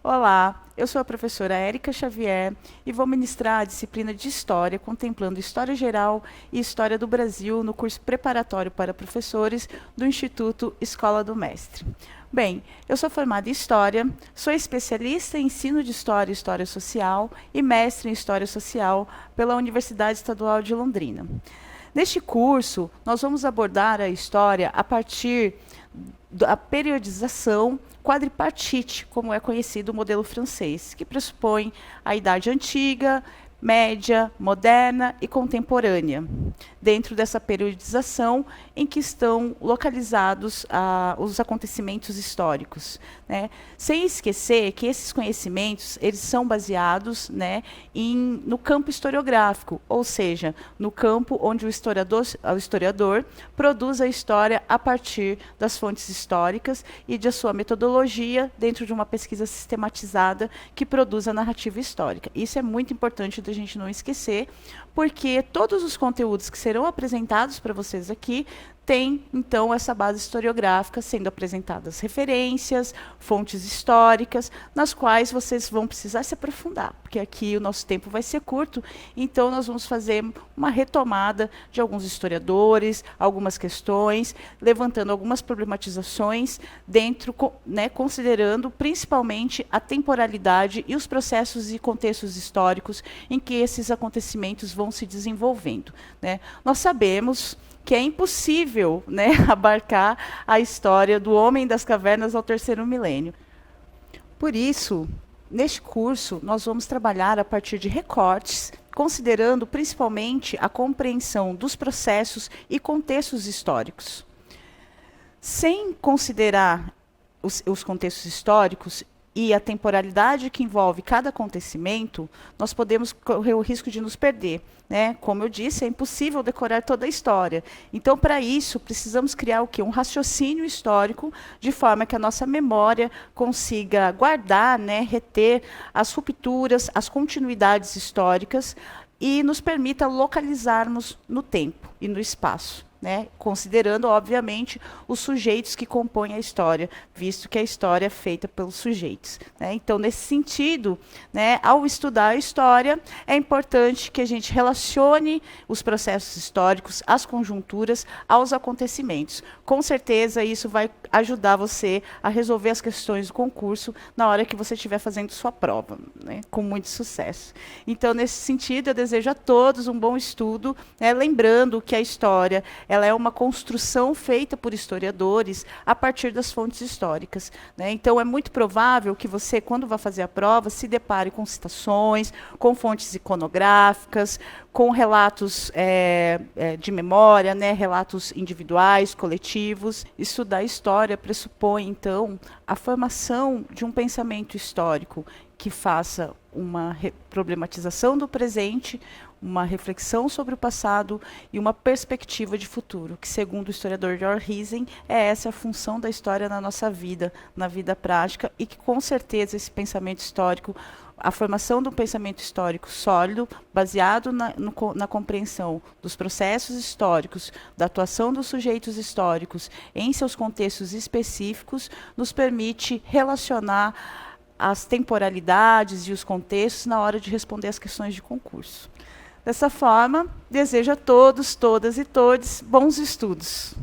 Olá, eu sou a professora Érica Xavier e vou ministrar a disciplina de História, contemplando História Geral e História do Brasil no curso preparatório para professores do Instituto Escola do Mestre. Bem, eu sou formada em História, sou especialista em ensino de História e História Social e mestre em História Social pela Universidade Estadual de Londrina. Neste curso, nós vamos abordar a história a partir da periodização quadripartite, como é conhecido o modelo francês, que pressupõe a Idade Antiga, Média, Moderna e Contemporânea. Dentro dessa periodização em que estão localizados os acontecimentos históricos, né? Sem esquecer que esses conhecimentos eles são baseados, né, no campo historiográfico, ou seja, no campo onde o historiador produz a história a partir das fontes históricas e de sua metodologia dentro de uma pesquisa sistematizada que produz a narrativa histórica. Isso é muito importante da gente não esquecer, porque todos os conteúdos que serão apresentados para vocês aqui têm, então, essa base historiográfica, sendo apresentadas referências, fontes históricas, nas quais vocês vão precisar se aprofundar, porque aqui o nosso tempo vai ser curto, então nós vamos fazer uma retomada de alguns historiadores, algumas questões, levantando algumas problematizações, dentro, né, considerando principalmente a temporalidade e os processos e contextos históricos em que esses acontecimentos vão se desenvolvendo, né? Nós sabemos que é impossível, né, abarcar a história do homem das cavernas ao terceiro milênio. Por isso, neste curso, nós vamos trabalhar a partir de recortes, considerando principalmente a compreensão dos processos e contextos históricos. Sem considerar os contextos históricos e a temporalidade que envolve cada acontecimento, nós podemos correr o risco de nos perder, né? Como eu disse, é impossível decorar toda a história. Então, para isso, precisamos criar o quê? Um raciocínio histórico, de forma que a nossa memória consiga guardar, né, reter as rupturas, as continuidades históricas e nos permita localizarmos no tempo e no espaço, né, considerando, obviamente, os sujeitos que compõem a história, visto que a história é feita pelos sujeitos, né? Então, nesse sentido, né, ao estudar a história, é importante que a gente relacione os processos históricos, as conjunturas, aos acontecimentos. Com certeza, isso vai ajudar você a resolver as questões do concurso na hora que você estiver fazendo sua prova, né, com muito sucesso. Então, nesse sentido, eu desejo a todos um bom estudo, né, lembrando que a história ela é uma construção feita por historiadores a partir das fontes históricas, né? Então, é muito provável que você, quando vai fazer a prova, se depare com citações, com fontes iconográficas, com relatos de memória, né? Relatos individuais, coletivos. Estudar história pressupõe, então, a formação de um pensamento histórico que faça uma problematização do presente, uma reflexão sobre o passado e uma perspectiva de futuro, que, segundo o historiador Georg Riesen, é essa a função da história na nossa vida, na vida prática, e que, com certeza, esse pensamento histórico, a formação de um pensamento histórico sólido, baseado na compreensão dos processos históricos, da atuação dos sujeitos históricos em seus contextos específicos, nos permite relacionar as temporalidades e os contextos na hora de responder às questões de concurso. Dessa forma, desejo a todos, todas e todes bons estudos.